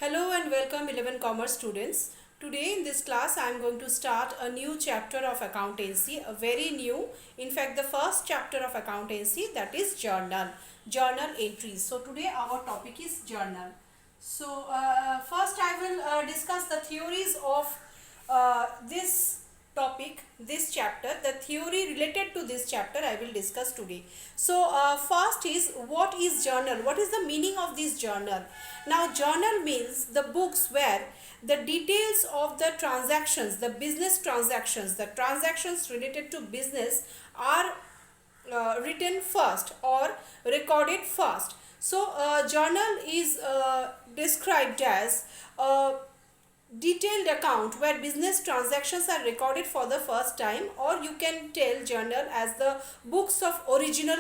Hello and welcome 11 Commerce students. Today in this class I am going to start a new chapter of accountancy, a very new, in fact the first chapter of accountancy, that is journal entries. So today our topic is journal. So first I will discuss the theories of this topic, this chapter. The theory related to this chapter I will discuss today. So first is, what is journal? What is the meaning of this journal? Now journal means the books where the details of the transactions, the business transactions, the transactions related to business are written first or recorded first. So journal is described as a detailed account where business transactions are recorded for the first time, or you can tell journal as the books of original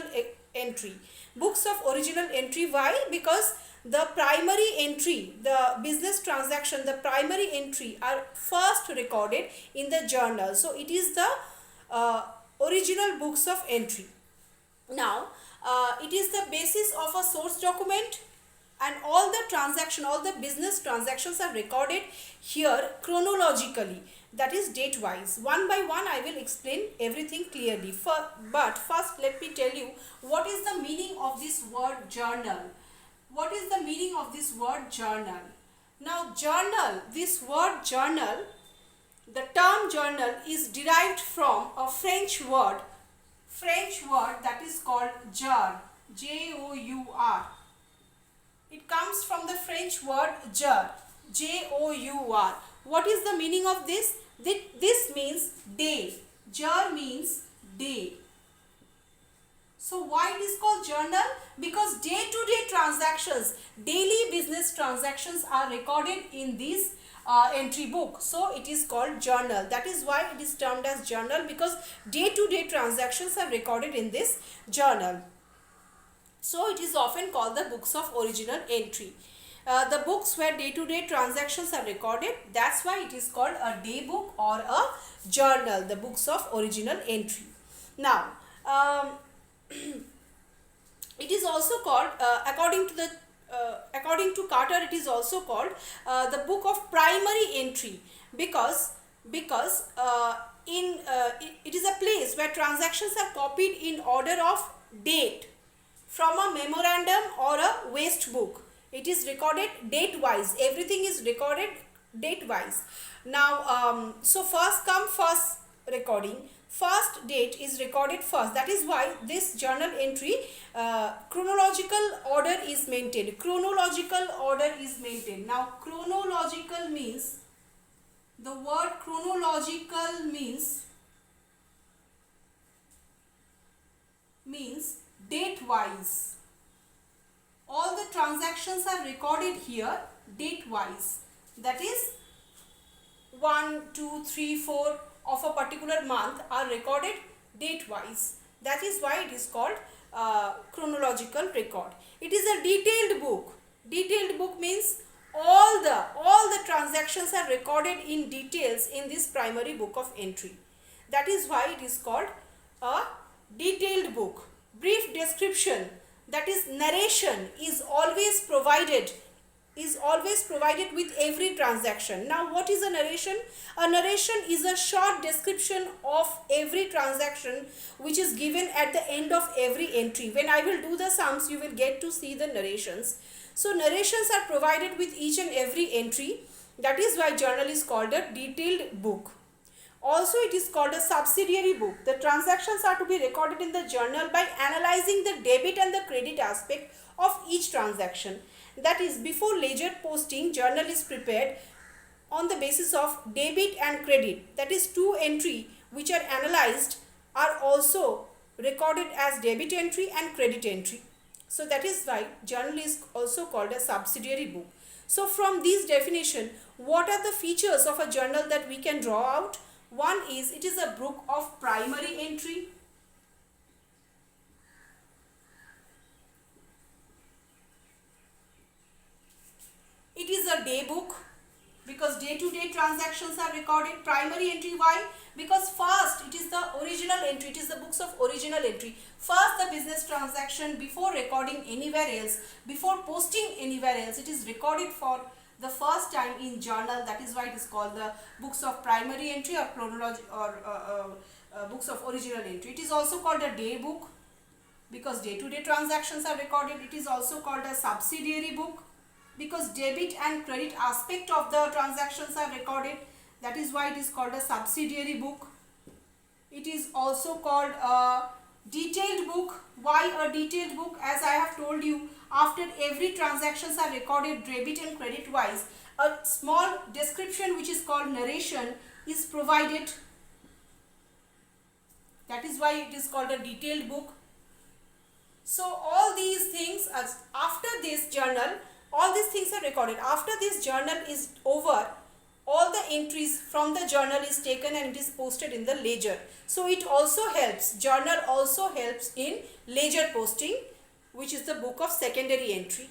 entry. Books of original entry. Why? Because the primary entry, the business transaction, the primary entry are first recorded in the journal. So it is the original books of entry. Now it is the basis of a source document, and all the business transactions are recorded here chronologically, that is date wise. One by one I will explain everything clearly. But first let me tell you what is the meaning of this word journal. What is the meaning of this word journal? Now journal, this word journal, the term journal is derived from a French word that is called jour, J-O-U-R. It comes from the French word jour, J-O-U-R. What is the meaning of this? This means day. Jour means day. So why it is called journal? Because day-to-day transactions, daily business transactions are recorded in this entry book. So it is called journal. That is why it is termed as journal, because day-to-day transactions are recorded in this journal. So it is often called the books of original entry. The books where day-to-day transactions are recorded, that's why it is called a day book or a journal, the books of original entry. Now, it is also called, according to Carter, it is also called the book of primary entry, because it is a place where transactions are copied in order of date from a memorandum or a waste book. It is recorded date wise. Everything is recorded date wise. Now so first come first recording, first date is recorded first. That is why this journal entry chronological order is maintained. Chronological order is maintained. Now chronological means, the word chronological means date wise. All the transactions are recorded here date wise. That is 1, 2, 3, 4 of a particular month are recorded date wise. That is why it is called chronological record. It is a detailed book. Detailed book means all the transactions are recorded in details in this primary book of entry. That is why it is called a detailed book. Brief description, that is narration, is always provided with every transaction. Now what is a narration? A narration is a short description of every transaction which is given at the end of every entry. When I will do the sums, you will get to see the narrations. So narrations are provided with each and every entry. That is why journal is called a detailed book. Also it is called a subsidiary book. The transactions are to be recorded in the journal by analyzing the debit and the credit aspect of each transaction. That is, before ledger posting, journal is prepared on the basis of debit and credit. That is, two entry which are analyzed are also recorded as debit entry and credit entry. So that is why journal is also called a subsidiary book. So from this definition, what are the features of a journal that we can draw out? One is, it is a book of primary entry. It is a day book because day-to-day transactions are recorded. Primary entry, why? Because first it is the original entry, it is the books of original entry. First the business transaction, before recording anywhere else, before posting anywhere else, it is recorded for the first time in journal. That is why it is called the books of primary entry or chronology or books of original entry. It is also called a day book because day-to-day transactions are recorded. It is also called a subsidiary book because debit and credit aspect of the transactions are recorded. That is why it is called a subsidiary book. It is also called a detailed book. Why a detailed book? As I have told you, after every transactions are recorded debit and credit wise, a small description which is called narration is provided. That is why it is called a detailed book. So all these things, after this journal, all these things are recorded. After this journal is over, all the entries from the journal is taken and it is posted in the ledger. So it also helps, journal also helps in ledger posting, which is the book of secondary entry.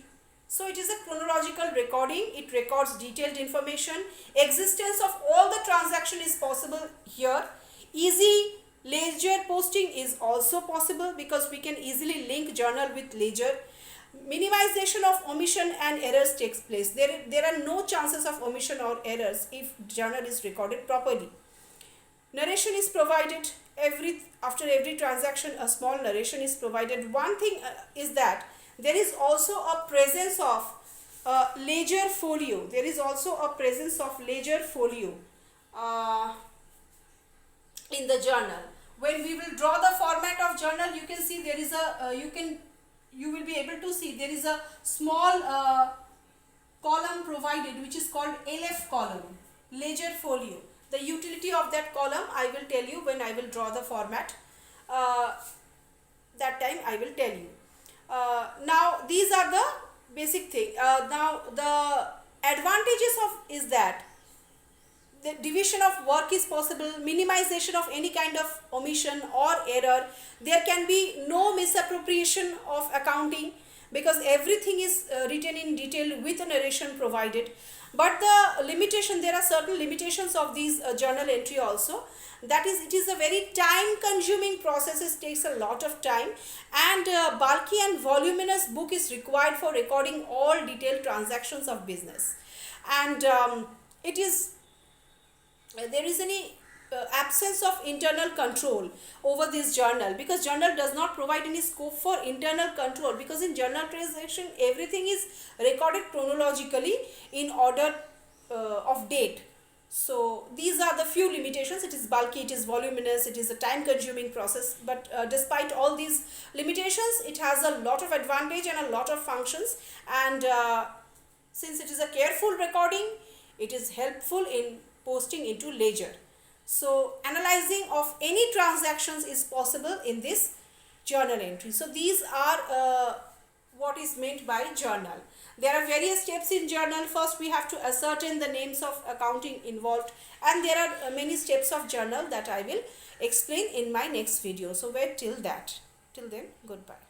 So it is a chronological recording. It records detailed information. Existence of all the transaction is possible here. Easy ledger posting is also possible because we can easily link journal with ledger. Minimization of omission and errors takes place. There are no chances of omission or errors if journal is recorded properly. Narration is provided after every transaction. A small narration is provided. One thing is that there is also a presence of ledger folio. There is also a presence of ledger folio in the journal. When we will draw the format of journal, you can see there is a you will be able to see there is a small column provided which is called LF column, ledger folio. The utility of that column I will tell you when I will draw the format. That time I will tell you. Now these are the basic thing. Now the advantages of is that the division of work is possible, minimization of any kind of omission or error. There can be no misappropriation of accounting because everything is written in detail with a narration provided. But the limitation, there are certain limitations of these journal entry also. That is, it is a very time consuming process. It takes a lot of time, and bulky and voluminous book is required for recording all detailed transactions of business. And there is any absence of internal control over this journal because journal does not provide any scope for internal control, because in journal transaction everything is recorded chronologically in order of date. So these are the few limitations. It is bulky, it is voluminous, it is a time consuming process, but despite all these limitations, it has a lot of advantage and a lot of functions. And since it is a careful recording, it is helpful in posting into ledger. So analyzing of any transactions is possible in this journal entry. So these are what is meant by journal. There are various steps in journal. First we have to ascertain the names of accounting involved, and there are many steps of journal that I will explain in my next video. So wait till that. Till then, goodbye.